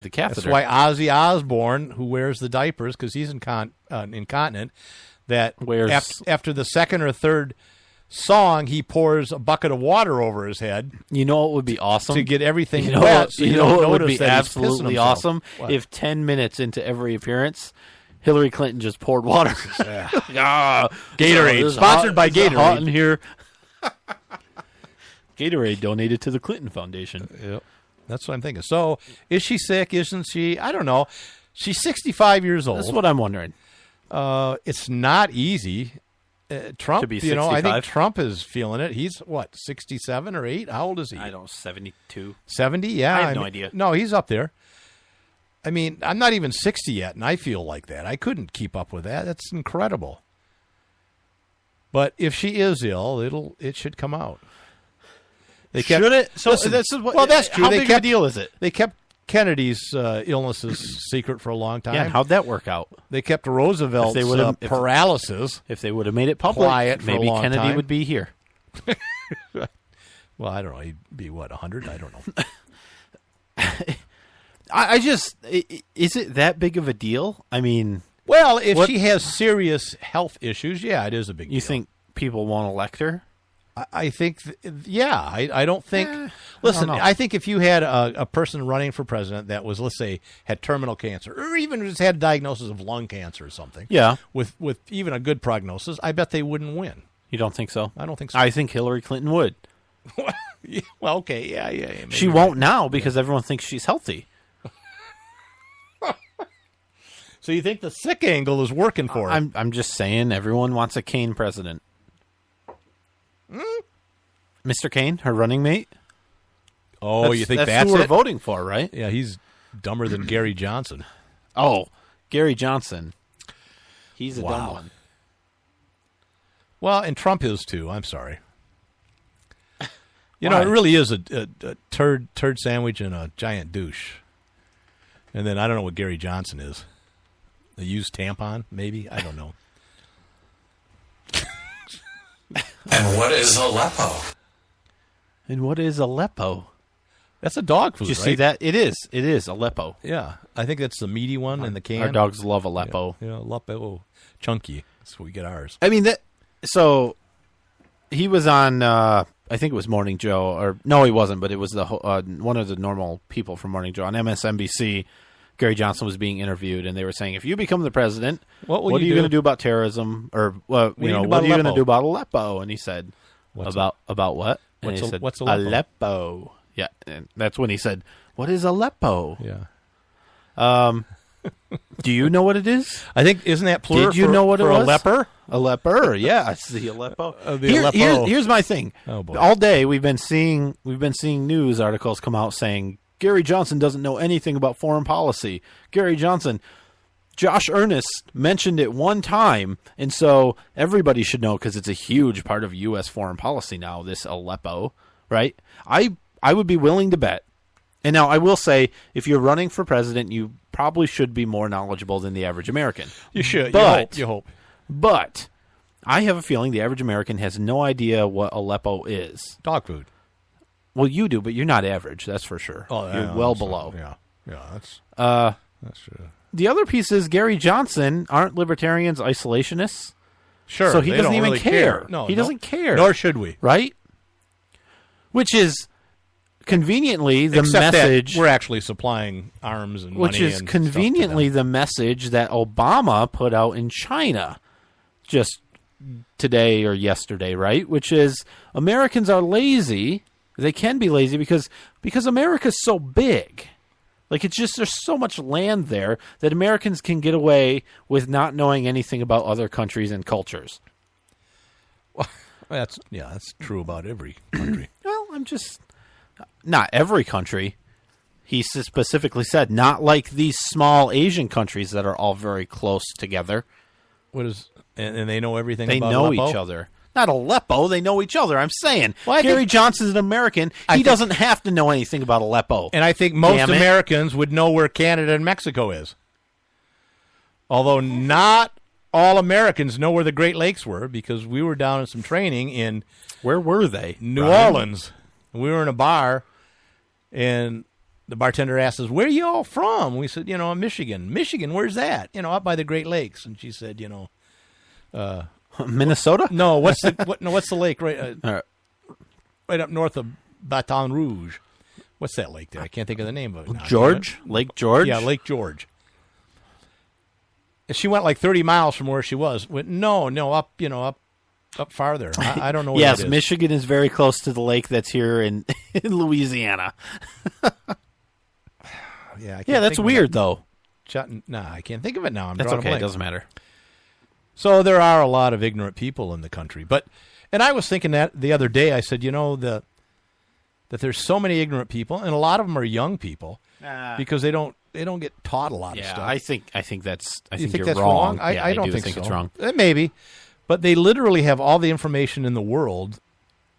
the catheter. That's why Ozzy Osbourne, who wears the diapers because he's incontinent, that after the second or third song, he pours a bucket of water over his head. You know what would be awesome? To get everything wet. So you know what would be absolutely awesome? What? If 10 minutes into every appearance, Hillary Clinton just poured water. Gatorade. Sponsored by Gatorade. Hot in here. Gatorade donated to the Clinton Foundation. Yep. That's what I'm thinking. So, is she sick? Isn't she? I don't know. She's 65 years old. That's what I'm wondering. It's not easy. Trump, to be 65? I think Trump is feeling it. He's, 67 or 8? How old is he? I don't know, 72. 70? Yeah. I have no idea. No, he's up there. I mean, I'm not even 60 yet, and I feel like that. I couldn't keep up with that. That's incredible. But if she is ill, it should come out. Should it? So listen, this is what. Well, that's true. How big of a deal is it? They kept Kennedy's illnesses secret for a long time. Yeah, and how'd that work out? They kept Roosevelt's paralysis. If they would have made it public, quiet for maybe a long Kennedy time. would be here. Well, I don't know. He'd be, 100? I don't know. I just, is it that big of a deal? I mean... Well, if she has serious health issues, yeah, it is a big deal. You think people won't elect her? I think, I don't think. Listen, I think if you had a person running for president that was, let's say, had terminal cancer, or even just had a diagnosis of lung cancer or something, with even a good prognosis, I bet they wouldn't win. You don't think so? I don't think so. I think Hillary Clinton would. Well, okay, yeah. She won't now because everyone thinks she's healthy. So you think the sick angle is working for her? I'm just saying, everyone wants a Kane president. Mr. Kane, her running mate. Oh, you think that's who we're it? voting for, right? Yeah, he's dumber than Gary Johnson. Oh, Gary Johnson. He's a dumb one. Well, and Trump is too. I'm sorry. You know, it really is a turd sandwich and a giant douche. And then I don't know what Gary Johnson is. A used tampon, maybe? I don't know. And what is Aleppo? And what is Aleppo? That's a dog food, Did you right? see that? It is Aleppo. Yeah. I think that's the meaty one in the can. Our dogs love Aleppo. Yeah, Aleppo. Chunky. That's what we get ours. I mean, so he was on, I think it was Morning Joe, or no, he wasn't, but it was one of the normal people from Morning Joe on MSNBC. Gary Johnson was being interviewed, and they were saying, if you become the president, what are you going to do about terrorism? Or, what are you going to do about Aleppo? And he said, about what? And he said, what's Aleppo? Aleppo. Yeah, and that's when he said, what is Aleppo? Yeah. Do you know what it is? I think, isn't that plural? Did you know what it was? A leper? A leper, yeah. It's the Aleppo. Aleppo. Here's my thing. Oh, boy. All day we've been seeing news articles come out saying Gary Johnson doesn't know anything about foreign policy. Josh Earnest mentioned it one time, and so everybody should know because it's a huge part of U.S. foreign policy now, this Aleppo, right? I would be willing to bet. And now I will say, if you're running for president, you probably should be more knowledgeable than the average American. You should. You hope. But I have a feeling the average American has no idea what Aleppo is. Dog food. Well, you do, but you're not average, that's for sure. Oh, yeah, you're well below. Yeah, that's true. The other piece is Gary Johnson. Aren't libertarians isolationists? Sure. So he doesn't even really care. No, he doesn't care. Nor should we. Right? Which is conveniently the Except message. That we're actually supplying arms and which money is and conveniently the message that Obama put out in China just today or yesterday, right? Which is Americans are lazy. They can be lazy because America's so big. Like, it's just, there's so much land there that Americans can get away with not knowing anything about other countries and cultures. Well, that's true about every country. Well, not every country. He specifically said, not like these small Asian countries that are all very close together. And they know everything they about know Aleppo? each other. Not Aleppo, they know each other. I'm saying. Well, Gary Johnson's an American. He doesn't have to know anything about Aleppo. And I think most Americans would know where Canada and Mexico is. Although not all Americans know where the Great Lakes were, because we were down in some training in... Where were they? New Orleans. We were in a bar, and the bartender asked us, "Where are you all from?" We said, Michigan. Michigan, where's that? Up by the Great Lakes. And she said, Minnesota? No, what's the lake right up north of Baton Rouge? What's that lake there? I can't think of the name of it now. George? Lake George? Yeah, Lake George. And she went like 30 miles from where she was. Up farther. I don't know where yes, it is. Michigan is very close to the lake that's here in Louisiana. Yeah, that's weird, though. I can't think of it now. That's okay. It doesn't matter. So there are a lot of ignorant people in the country. And I was thinking that the other day. I said, that there's so many ignorant people, and a lot of them are young people because they don't get taught a lot of stuff. I think that's. I think you're that's wrong. I don't think so. It's wrong. Maybe, but they literally have all the information in the world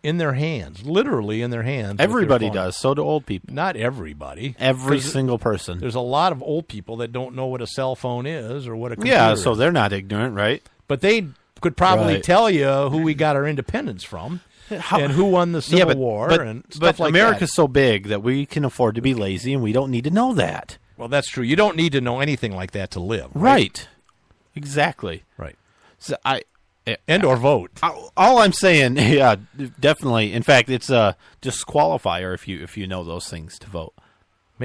in their hands. Literally in their hands. Everybody does. So do old people. Not everybody. Every single person. There's a lot of old people that don't know what a cell phone is or what a computer is. So is. They're not ignorant, right? But they could probably tell you who we got our independence from. And who won the Civil War and stuff like America's that. so big that we can afford to be lazy, and we don't need to know that. Well, that's true. You don't need to know anything like that to live. Right. Exactly. Right. So or vote. All I'm saying, definitely. In fact, it's a disqualifier if you know those things to vote.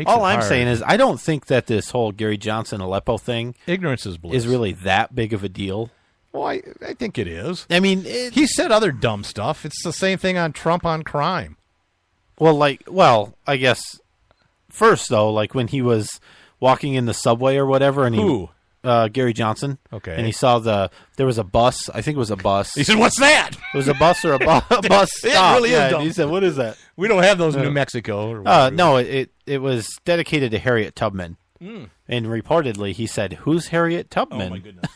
All I'm saying is I don't think that this whole Gary Johnson Aleppo thing, ignorance is bliss, is really that big of a deal. Well, I think it is. I mean, he said other dumb stuff. It's the same thing on Trump on crime. Well, I guess first though, like when he was walking in the subway or whatever, and Gary Johnson. Okay. And he saw there was a bus. I think it was a bus. He said, "What's that?" It was a bus or a bus stop. It really is dumb. He said, "What is that?" We don't have those in New Mexico. No, it was dedicated to Harriet Tubman. And reportedly, he said, "Who's Harriet Tubman?" Oh my goodness.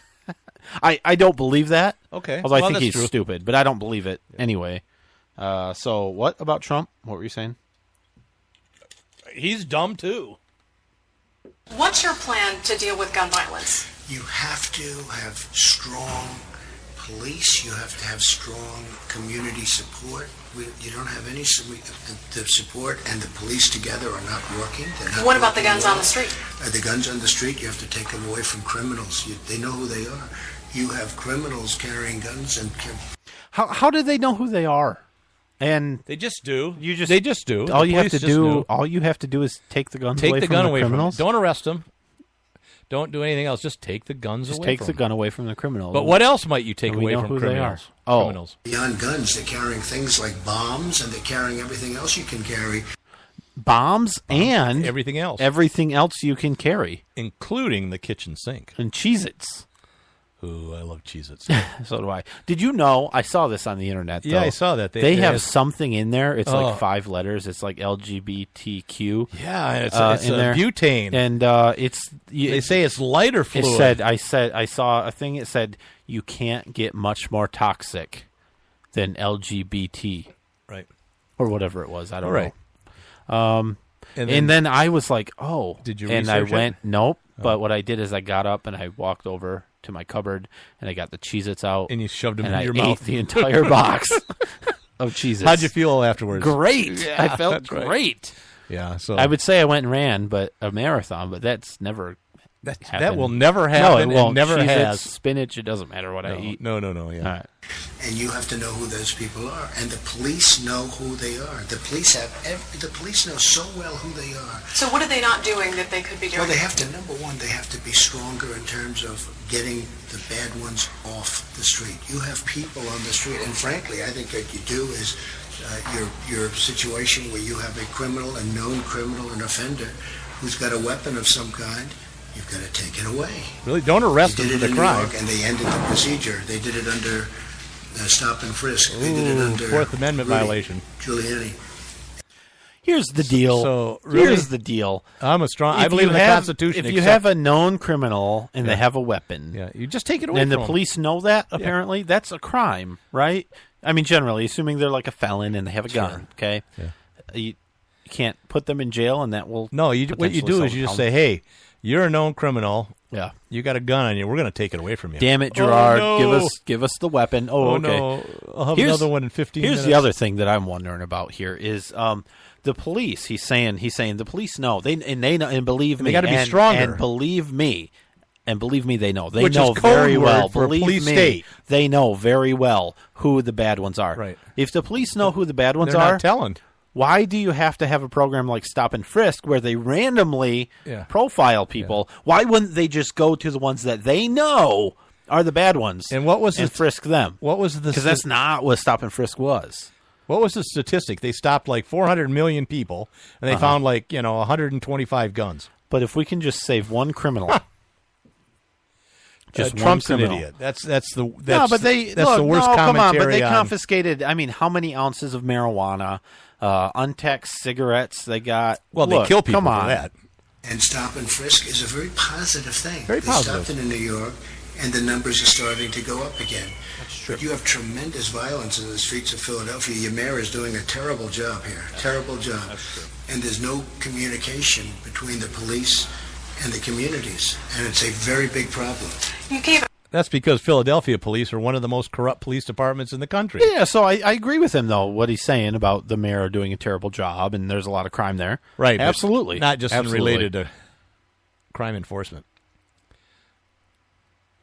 I don't believe that. Okay. Although I think he's stupid, but I don't believe it anyway. So what about Trump? What were you saying? He's dumb too. What's your plan to deal with gun violence? You have to have strong police. You have to have strong community support. You don't have any the support, and the police together are not working. What about the guns on the street? The guns on the street, you have to take them away from criminals. They know who they are. You have criminals carrying guns and. How do they know who they are? And they just do. They just do. All you have to do is take the guns away from the criminals. Don't arrest them. Don't do anything else. Just take the guns away from them. Just take the gun away from the criminals. But what else might you take away from criminals? Criminals. Beyond guns, they're carrying things like bombs, and they're carrying everything else you can carry. Bombs and everything else. Everything else you can carry. Including the kitchen sink. And Cheez-Its. Ooh, I love Cheez-Its. So do I. Did you know? I saw this on the internet. Though. Yeah, I saw that. They have something in there. It's like 5 letters. It's like LGBTQ. Yeah, it's in there. butane, and it's. They say it's lighter fluid. It said. I saw a thing. It said you can't get much more toxic than LGBT, right? Or whatever it was. I don't know. And then I was like, oh. Did you? And I went, nope. But what I did is I got up and I walked over to my cupboard and I got the Cheez-Its out and you shoved them in your mouth. mouth. Ate the entire box of Cheez-Its. How'd you feel afterwards? Great. Yeah, I felt great. Right. Yeah. So I would say I went and ran, a marathon, but that's never. That will never happen. No, it won't. Never Cheez-Its, has. Spinach. It doesn't matter what I eat. No. Yeah. All right. And you have to know who those people are, and the police know who they are. The police know so well who they are. So what are they not doing that they could be doing? Well, they have to. Number one, they have to be stronger in terms of getting the bad ones off the street. You have people on the street, and frankly, I think what you do is your situation where you have a criminal, a known criminal, an offender, who's got a weapon of some kind. You've got to take it away. Really? Don't arrest him for the crime. New York, and they ended the procedure. They did it under stop and frisk. They did it under Fourth Amendment violation. Giuliani. Here's the deal. So really, here's the deal. I believe in the Constitution. If you have a known criminal and they have a weapon, you just take it away. And from the police know that. Apparently, that's a crime, right? I mean, generally, assuming they're like a felon and they have a gun. Okay, you can't put them in jail, and that will. No, what you do is you just say, "Hey, you're a known criminal. Yeah, you got a gun on you. We're going to take it away from you." Damn it, Gerard! Give us the weapon. Oh, okay. No. I'll have another one in 15 minutes. Here's the other thing that I'm wondering about here is the the police, he's saying the police know. They know, and believe me, they got to be stronger. And believe me, they know. They Which know is very code well. word for Believe police me, state. they know very well who the bad ones are. Right. If the police know who the bad ones They're are, not telling. why do you have to have a program like Stop and Frisk where they randomly profile people? Yeah. Why wouldn't they just go to the ones that they know are the bad ones and frisk them? What was the? Because that's not what Stop and Frisk was. What was the statistic? They stopped like 400 million people, and they found 125 guns. But if we can just save one criminal, just Trump's one an criminal. idiot. That's the worst no, commentary. Come on, but they on. confiscated. I mean, how many ounces of marijuana, untaxed cigarettes they got? Well, they kill people for that. And Stop and Frisk is a very positive thing. Very positive. They stopped it in New York, and the numbers are starting to go up again. That's true. But you have tremendous violence in the streets of Philadelphia. Your mayor is doing a terrible job here. Terrible job. That's true. And there's no communication between the police and the communities, and it's a very big problem. That's because Philadelphia police are one of the most corrupt police departments in the country. Yeah, so I agree with him, though, what he's saying about the mayor doing a terrible job, and there's a lot of crime there. Right. Absolutely. Not just related to crime enforcement.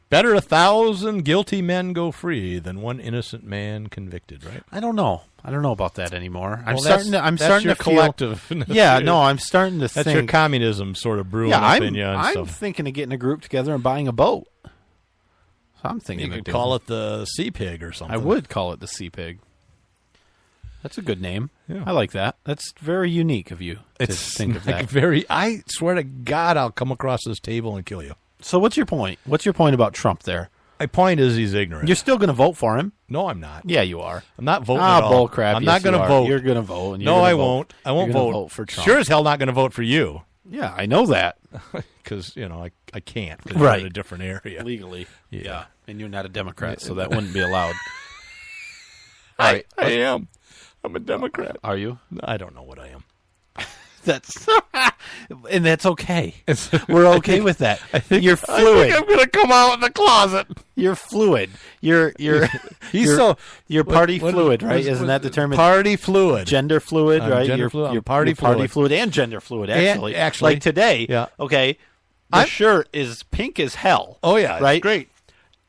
Better 1,000 guilty men go free than one innocent man convicted, right? I don't know about that anymore. Well, I'm starting to feel collective. Yeah, no, I'm starting to that's think. your communism sort of brewing up in you. I'm thinking of getting a group together and buying a boat. So I'm thinking you could call it the Sea Pig or something. I would call it the Sea Pig. That's a good name. Yeah. I like that. That's very unique of you to think of that. I swear to God, I'll come across this table and kill you. So what's your point? What's your point about Trump there? My point is he's ignorant. You're still going to vote for him? No, I'm not. Yeah, you are. I'm not voting at all. Bull crap. I'm not going to vote. You're going to vote. And no, I won't. I won't vote for Trump. Sure as hell not going to vote for you. Yeah, I know that. Because, I can't. Because right. you're in a different area. Legally. Yeah. And you're not a Democrat, so that wouldn't be allowed. All right. I am. I'm a Democrat. Are you? I don't know what I am. And that's okay. We're okay with that. You're fluid. I think I'm going to come out of the closet. You're fluid. You're party fluid, right? Isn't that the term? Party fluid. Gender fluid, right? Gender fluid. You're party fluid and gender fluid, actually. Like today, okay, the shirt is pink as hell. Oh, yeah. Right? It's great.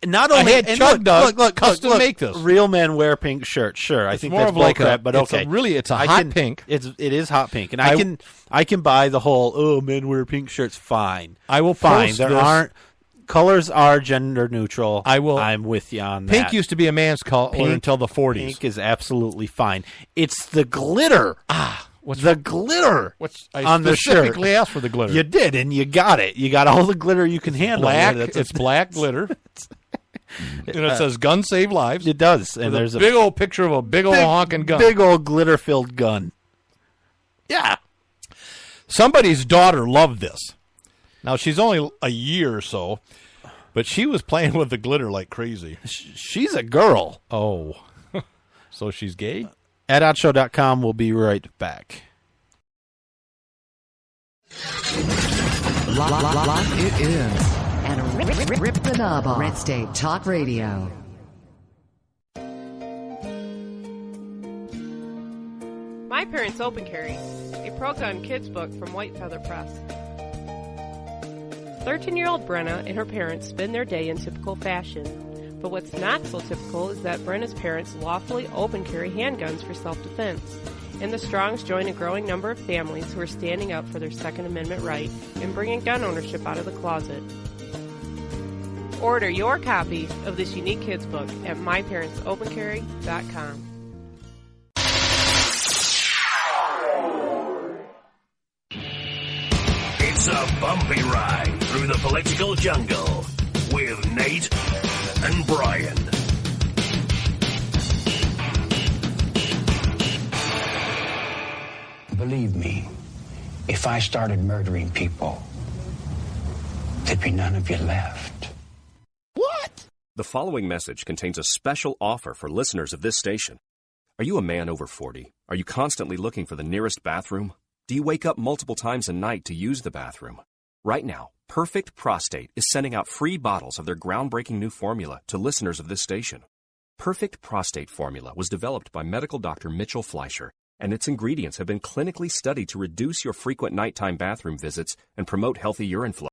Not only I had Chuck look, custom make this. Real men wear pink shirts. Sure, I think more that's of like bullcrap, but okay. It's a hot pink. It is hot pink, and I can buy the whole men wear pink shirts. Fine, I will. Fine, colors are gender neutral. I'm with you on that. Pink used to be a man's color until the 40s. Pink is absolutely fine. It's the glitter. What's the glitter on the shirt? I specifically asked for the glitter. You did, and you got it. You got all the glitter you can handle. It's black glitter. And it says "Gun Save Lives." It does, and there's a big old picture of a big old honking gun, big old glitter-filled gun. Yeah, somebody's daughter loved this. Now she's only a year or so, but she was playing with the glitter like crazy. She's a girl. Oh, so she's gay. AtOutShow.com. We'll be right back. Lock it in. And rip the knob off. Red State Talk Radio. My Parents Open Carry, a pro-gun kids book from White Feather Press. 13-year-old Brenna and her parents spend their day in typical fashion. But what's not so typical is that Brenna's parents lawfully open carry handguns for self-defense. And the Strongs join a growing number of families who are standing up for their Second Amendment right and bringing gun ownership out of the closet. Order your copy of this unique kids book at myparentsopencarry.com. It's a bumpy ride through the political jungle with Nate and Brian. Believe me, if I started murdering people, there'd be none of you left. What? The following message contains a special offer for listeners of this station. Are you a man over 40? Are you constantly looking for the nearest bathroom? Do you wake up multiple times a night to use the bathroom? Right now, Perfect Prostate is sending out free bottles of their groundbreaking new formula to listeners of this station. Perfect Prostate formula was developed by medical doctor Mitchell Fleischer and its ingredients have been clinically studied to reduce your frequent nighttime bathroom visits and promote healthy urine flow.